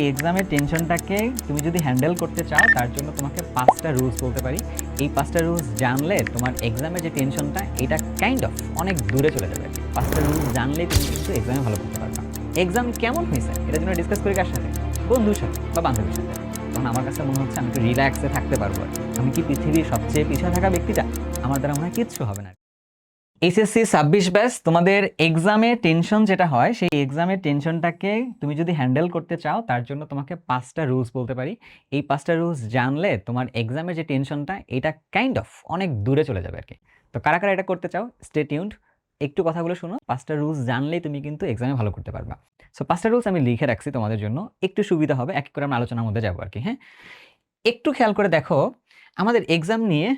এই এক্সামের টেনশনটাকে তুমি যদি হ্যান্ডেল করতে চাও তার জন্য তোমাকে 5টা রুলস বলতে পারি। এই 5টা রুলস জানলে তোমার এক্সামের যে টেনশনটা এটা কাইন্ড অফ অনেক দূরে চলে যাবে। 5টা রুলস জানলেই তুমি কিন্তু এক্সামে ভালো করতে পারবে। এক্সাম কেমন হয়েছে এটার জন্য ডিসকাস করি কার সাথে? বন্ধুর সাথে বা বান্ধবীর সাথে। তখন আমার কাছে মনে হচ্ছে আমি একটু রিল্যাক্সে থাকতে পারবো। আমি কি পৃথিবীর সবচেয়ে পিছিয়ে থাকা ব্যক্তিটা? আমার দ্বারা মনে হয় কিচ্ছু হবে না। এইচএসসি 26 ব্যাচ তোমাদের এক্সামে টেনশন যেটা হয় সেই এক্সামের টেনশনটাকে তুমি যদি হ্যান্ডেল করতে চাও তার জন্য তোমাকে 5টা রুলস বলতে পারি। এই 5টা রুলস জানলে তোমার এক্সামের যে টেনশনটা এটা কাইন্ড অফ অনেক দূরে চলে যাবে আর কি। তো কারা কারা এটা করতে চাও স্টে টিউনড, একটু কথাগুলো শোনো। 5টা রুলস জানলেই তুমি কিন্তু এক্সামে ভালো করতে পারবা। সো 5টা রুলস আমি লিখে রাখছি তোমাদের জন্য, একটু সুবিধা হবে, এক করে আমরা আলোচনার মধ্যে যাবো আর কি। হ্যাঁ, একটু খেয়াল করে দেখো, আমাদের এক্সাম নিয়ে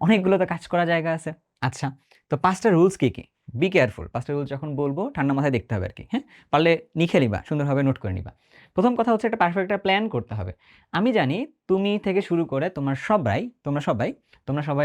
অনেকগুলো তো কাজ করা জায়গা আছে। আচ্ছা, তো 5টা রুলস কি কি? Be careful. 5টা রুলস যখন বলবো ঠান্ডা মাথায় দেখতে হবে আর কি। হ্যাঁ, পারলে লিখে নিবা, সুন্দরভাবে নোট করে নিবা। প্রথম কথা হচ্ছে একটা পারফেক্ট একটা প্ল্যান করতে হবে। আমি জানি তুমি থেকে শুরু করে তোমরা সবাই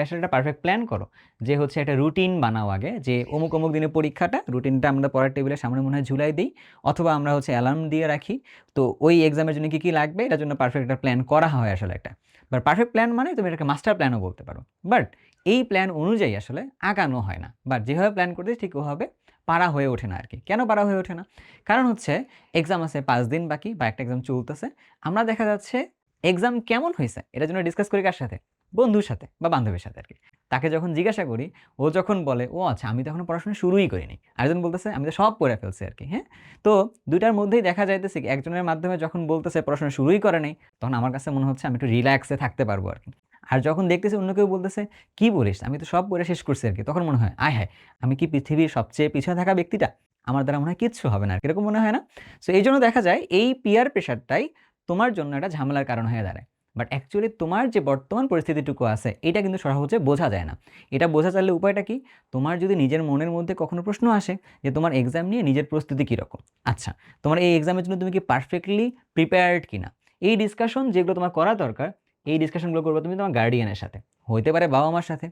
আসলে একটা পারফেক্ট প্ল্যান করো, যে হচ্ছে একটা রুটিন বানাও আগে, যে অমুক অমুক দিনে পরীক্ষাটা, রুটিনটা আমরা পড়ার টেবিলের সামনে মনে হয় ঝুলাই দিই, অথবা আমরা হচ্ছে অ্যালার্ম দিয়ে রাখি। তো ওই এক্সামের জন্য কি কি লাগবে এটার জন্য পারফেক্ট একটা প্ল্যান করা হয় আসলে একটা। বাট পারফেক্ট প্ল্যান মানে তুমি এটাকে মাস্টার প্ল্যানও বলতে পারো। বাট এই প্ল্যান অনুযায়ী আসলে আগানো হয় না, বাট যেভাবে প্ল্যান করতে ঠিক ওভাবে পারা হয়ে ওঠে না আর কি। কেন পারা হয়ে ওঠে না? কারণ হচ্ছে এক্সাম আছে 5 দিন বাকি, বা একটা এক্সাম চলতেছে। আমরা দেখা যাচ্ছে এক্সাম কেমন হয়েছে এটার জন্য ডিসকাস করি কার সাথে? বন্ধুর সাথে বা বান্ধবীর সাথে আর কি। তাকে যখন জিজ্ঞাসা করি, ও যখন বলে ও আচ্ছা আমি তো এখনো পড়াশোনা শুরুই করিনি, আরেকজন বলতেছে আমি তো সব পড়ে ফেলছি আর কি। হ্যাঁ, তো দুইটার মধ্যেই দেখা যাইতেছে কি একজনের মাধ্যমে যখন বলতেছে পড়াশোনা শুরুই করে নাই, তখন আমার কাছে মনে হচ্ছে আমি একটু রিল্যাক্সে থাকতে পারবো আর কি। আর যখন দেখতেছি অন্য কেউ বলতেছে কি বলিস আমি তো সব পড়ে শেষ করছি আর কি, তখন মনে হয় আয় হ্যাঁ, আমি কি পৃথিবীর সবচেয়ে পিছিয়ে থাকা ব্যক্তিটা? আমার দ্বারা মনে হয় কিচ্ছু হবে না আর কি, এরকম মনে হয় না? সো এই জন্য দেখা যায় এই পিয়ার প্রেশারটাই তোমার জন্য একটা ঝামেলার কারণ হয়ে দাঁড়ায়। বাট অ্যাকচুয়ালি তোমার যে বর্তমান পরিস্থিতিটুকু আছে এটা কিন্তু সহজে বোঝা যায় না। এটা বোঝা চাইলে উপায়টা কি? তোমার যদি নিজের মনের মধ্যে কখনো প্রশ্ন আসে যে তোমার এক্সাম নিয়ে নিজের প্রস্তুতি কীরকম, আচ্ছা তোমার এই এক্সামের জন্য তুমি কি পারফেক্টলি প্রিপেয়ার্ড কিনা, এই ডিসকাশন যেগুলো তোমার করা দরকার, এই ডিসকাশনগুলো করবে তুমি তোমার গার্ডিয়ানের সাথে, হইতে পারে বাবা মার সাথে,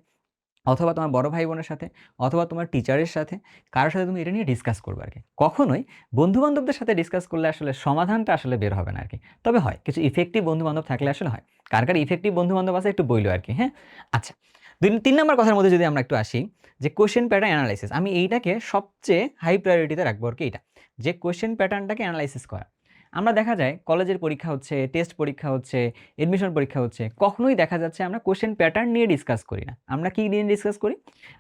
অথবা তোমার বড় ভাই বোনের সাথে, অথবা তোমার টিচারের সাথে। কারোর সাথে তুমি এটা নিয়ে ডিসকাস করবে আর কি। কখনোই বন্ধু বান্ধবদের সাথে ডিসকাস করলে আসলে সমাধানটা আসলে বের হবে না আর কি। তবে হয় কিছু ইফেক্টিভ বন্ধু বান্ধব থাকলে আসলে হয়। কার কার ইফেক্টিভ বন্ধু বান্ধব আছে একটু বইলো আর কি। হ্যাঁ, আচ্ছা, 3 নম্বর কথার মধ্যে যদি আমরা একটু আসি, যে কোশ্চেন প্যাটার্ন অ্যানালাইসিস, আমি এইটাকে সবচেয়ে হাই প্রায়োরিটিতে রাখবো আর কি। এটা যে কোশ্চেন প্যাটার্নটাকে অ্যানালাইসিস করা। আমরা দেখা যায় কলেজের পরীক্ষা হচ্ছে, টেস্ট পরীক্ষা হচ্ছে, এডমিশন পরীক্ষা হচ্ছে, কখনোই দেখা যাচ্ছে আমরা কোশ্চেন প্যাটার্ন নিয়ে ডিসকাস করি না। আমরা কি নিয়ে ডিসকাস করি?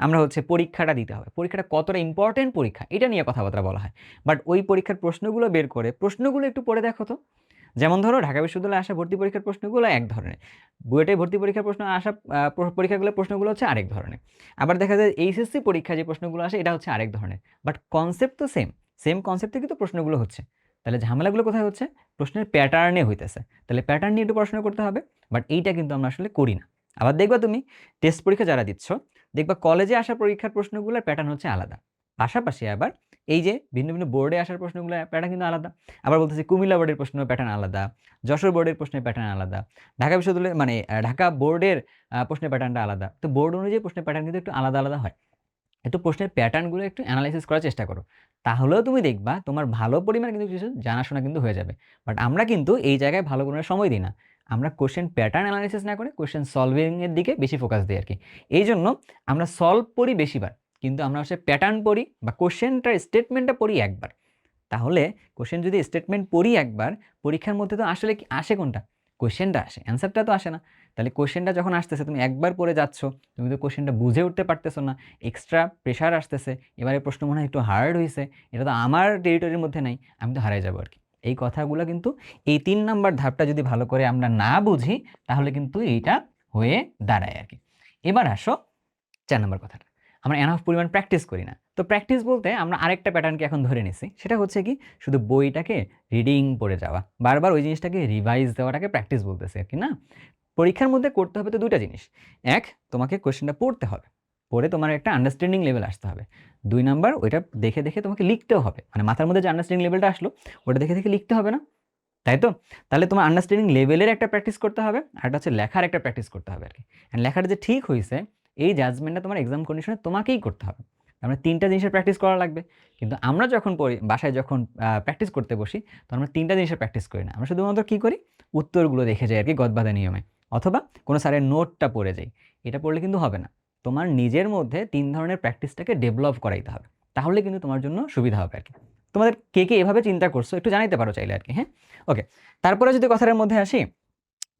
আমরা হচ্ছে পরীক্ষাটা দিতে হবে, পরীক্ষাটা কতটা ইম্পর্টেন্ট পরীক্ষা এটা নিয়ে কথাবার্তা বলা হয়। বাট ওই পরীক্ষার প্রশ্নগুলো বের করে প্রশ্নগুলো একটু পড়ে দেখো তো। যেমন ধরো ঢাকা বিশ্ববিদ্যালয়ে আসা ভর্তি পরীক্ষার প্রশ্নগুলো এক ধরনের, বুয়েটে ভর্তি পরীক্ষার প্রশ্ন আসা পরীক্ষাগুলোর প্রশ্নগুলো হচ্ছে আরেক ধরনের। আবার দেখা যায় এইচএসসি পরীক্ষা যে প্রশ্নগুলো আসে এটা হচ্ছে আরেক ধরনের। বাট কনসেপ্ট তো সেম, সেম কনসেপ্ট থেকে তো প্রশ্নগুলো হচ্ছে। তাহলে ঝামেলাগুলো কোথায় হচ্ছে? প্রশ্নের প্যাটার্নে হইতেছে। তাহলে প্যাটার্ন নিয়ে একটু পড়াশোনা করতে হবে। বাট এইটা কিন্তু আমরা আসলে করি না। আবার দেখবা তুমি টেস্ট পরীক্ষা যারা দিচ্ছ, দেখবা কলেজে আসা পরীক্ষার প্রশ্নগুলোর প্যাটার্ন হচ্ছে আলাদা। পাশাপাশি আবার এই যে ভিন্ন ভিন্ন বোর্ডে আসার প্রশ্নগুলোর প্যাটার্ন কিন্তু আলাদা। আবার বলতেছি কুমিল্লা বোর্ডের প্রশ্নের প্যাটার্ন আলাদা, যশোর বোর্ডের প্রশ্নের প্যাটার্ন আলাদা, ঢাকা বিশ্ববিদ্যালয়ের মানে ঢাকা বোর্ডের প্রশ্নের প্যাটার্নটা আলাদা। তো বোর্ড অনুযায়ী প্রশ্নের প্যাটার্ন কিন্তু একটু আলাদা আলাদা হয়। একটু প্রশ্নের প্যাটার্নগুলো একটু অ্যানালাইসিস করার চেষ্টা করো, তাহলেও তুমি দেখবা তোমার ভালো পরিমাণে কিন্তু কিছু জানাশোনা কিন্তু হয়ে যাবে। বাট আমরা কিন্তু এই জায়গায় ভালো কোনো সময় দিই না। আমরা কোশ্চেন প্যাটার্ন অ্যানালাইসিস না করে কোশ্চেন সলভিংয়ের দিকে বেশি ফোকাস দিই আর কি। এই জন্য আমরা সলভ পড়ি বেশিবার, কিন্তু আমরা হচ্ছে প্যাটার্ন পড়ি বা কোশ্চেনটার স্টেটমেন্টটা পড়ি একবার। তাহলে কোশ্চেন যদি স্টেটমেন্ট পড়ি একবার, পরীক্ষার মধ্যে তো আসলে কি আসে কোনটা? কোশ্চেনটা আসে, অ্যান্সারটা তো আসে না। তাহলে কোশ্চেনটা যখন আসতেছে তুমি একবার পড়ে যাচ্ছ, তুমি তো কোশ্চেনটা বুঝে উঠতে পারতেছো না, এক্সট্রা প্রেশার আসতেছে, এবারে প্রশ্ন মনে হয় একটু হার্ড হয়েছে, এটা তো আমার টেরিটরির মধ্যে নাই, আমি তো হারাই যাবো আর কি। এই কথাগুলো কিন্তু এই 3 নম্বর ধাপটা যদি ভালো করে আমরা না বুঝি তাহলে কিন্তু এইটা হয়ে দাঁড়ায় আর কি। এবার আসো 4 নম্বর কথাটা, আমরা এনাফ পরিমাণ প্র্যাকটিস করি না। তো প্র্যাকটিস বলতে আমরা আরেকটা প্যাটার্নকে এখন ধরে নিছি, সেটা হচ্ছে কি শুধু বইটাকে রিডিং পড়ে যাওয়া, বারবার ওই জিনিসটাকে রিভাইজ দেওয়াটাকে প্র্যাকটিস বলতেছে আর কি। না, পরীক্ষার মধ্যে করতে হবে তো দুইটা জিনিস। এক, তোমাকে কোয়েশ্চেনটা পড়তে হবে, পড়ে তোমার একটা আন্ডারস্ট্যান্ডিং লেভেল আসতে হবে। 2 নাম্বার, ওইটা দেখে দেখে তোমাকে লিখতেও হবে, মানে মাথার মধ্যে যে আন্ডারস্ট্যান্ডিং লেভেলটা আসলো ওটা দেখে দেখে লিখতে হবে না, তাই তো? তাহলে তোমার আন্ডারস্ট্যান্ডিং লেভেলের একটা প্র্যাকটিস করতে হবে, আর একটা হচ্ছে লেখার একটা প্র্যাকটিস করতে হবে আর কি। অ্যান্ড লেখাটা যে ঠিক হয়েছে এই জাজমেন্টটা তোমার এক্সাম কন্ডিশনে তোমাকেই করতে হবে। আমরা 3টা জিনিসের প্র্যাকটিস করা লাগবে। কিন্তু আমরা যখন পড়ি বাসায় যখন প্র্যাকটিস করতে বসি, তখন আমরা 3টা জিনিসের প্র্যাকটিস করি না। আমরা শুধুমাত্র কী করি? উত্তরগুলো দেখে যাই আরকি গদবাঁধা নিয়মে। অথবা কোনো স্যারের নোটটা পড়ে যাই। এটা পড়লে কিন্তু হবে না। তোমার নিজের মধ্যে 3 ধরনের প্র্যাকটিসটাকে ডেভেলপ করাইতে হবে। তাহলে কিন্তু তোমার জন্য সুবিধা হবে আরকি। তোমাদের কে এভাবে চিন্তা করছো একটু জানাইতে পারো চাইলে আরকি, হ্যাঁ? ওকে। তারপরে যদি কথাটার মধ্যে আসি,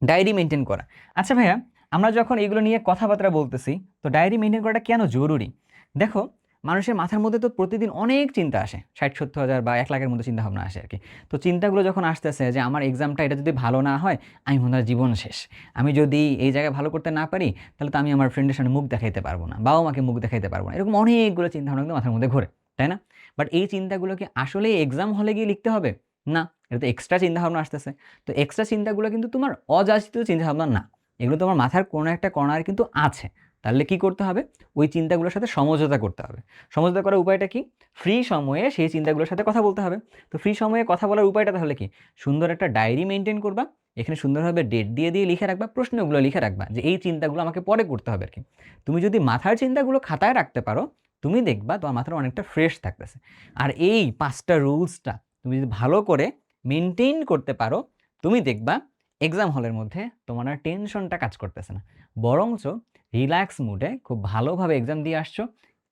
ডায়েরি মেইনটেইন করা। আচ্ছা ভাইয়া, আমরা যখন এগুলো নিয়ে কথাবার্তা বলতেছি, তো ডায়েরি মেইনটেইন করাটা কেন জরুরি? দেখো, মানুষের মাথার মধ্যে তো প্রতিদিন অনেক চিন্তা আসে। ৬০-৭০ হাজার বা ১ লাখের মতো চিন্তাভাবনা আসে আরকি। তো চিন্তাগুলো যখন আসতেছে যে আমার এক্সামটা এটা যদি ভালো না হয়, আমি মনে হয় জীবন শেষ। আমি যদি এই জায়গায় ভালো করতে না পারি, তাহলে তো আমি আমার ফ্রেন্ডের সামনে মুখ দেখাইতে পারবো না। বাবা-মাকে মুখ দেখাইতে পারবো না। এরকম অনেকগুলো চিন্তাভাবনা কিন্তু মাথার মধ্যে ঘোরে, তাই না? বাট এই চিন্তাগুলো কি আসলেই এক্সাম হলে গিয়ে লিখতে হবে? না। এটা তো এক্সট্রা চিন্তাভাবনা আসতেছে। তো এক্সট্রা চিন্তাগুলো কিন্তু তোমার অযাচিত চিন্তাভাবনা না। এগুলো তোমার মাথার কোনো একটা কর্নারে কিন্তু আছে। তাহলে কি করতে হবে? ওই চিন্তাগুলোর সাথে সমঝোতা করতে হবে। সমঝোতা করার উপায়টা কি? ফ্রি সময়ে সেই চিন্তাগুলোর সাথে কথা বলতে হবে। তো ফ্রি সময়ে কথা বলার উপায়টা তাহলে কি? সুন্দর একটা ডায়েরি মেইনটেইন করবা। এখানে সুন্দরভাবে ডেট দিয়ে লিখে রাখবা, প্রশ্নগুলো লিখে রাখবা যে এই চিন্তাগুলো আমাকে পরে করতে হবে আরকি। তুমি যদি মাথার চিন্তাগুলো খাতায় রাখতে পারো, তুমি দেখবা তোমার মাথাটা অনেকটা ফ্রেশ থাকতেছে। আর এই 5টা রুলসটা তুমি যদি ভালো করে মেইনটেইন করতে পারো, তুমি দেখবা এক্সাম হলের মধ্যে তোমার আর টেনশনটা কাজ করতেছে না। বরঞ্চ রিল্যাক্স মুডে খুব ভালোভাবে এক্সাম দিয়ে আসছো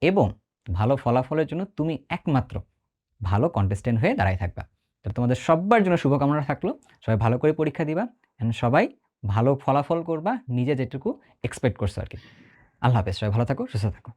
এবং ভালো ফলাফলের জন্য তুমি একমাত্র ভালো কন্টেস্ট্যান্ট হয়ে দাঁড়ায় থাকবা। তো তোমাদের সব্বার জন্য শুভকামনা থাকলো। সবাই ভালো করে পরীক্ষা দিবা এন্ড সবাই ভালো ফলাফল করবা নিজে যেটুকু এক্সপেক্ট করছো আরকি। আল্লাহ হাফেজ। সবাই ভালো থাকো, সুস্থ থাকো।